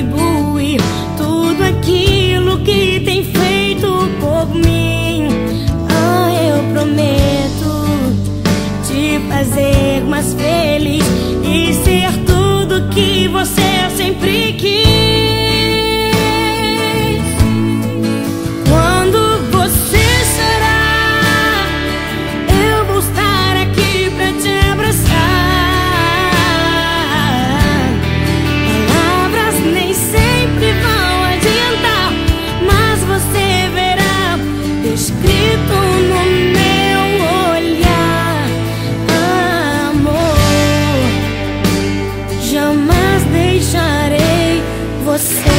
retribuir tudo aquilo que tem feito por mim. Ah, eu prometo te fazer mais feliz e ser tudo que você sempre quis. Quando você chorar, eu vou estar aqui pra te abraçar. Palavras nem sempre vão adiantar, mas você verá escrito no meu olhar: amor, jamais deixarei você.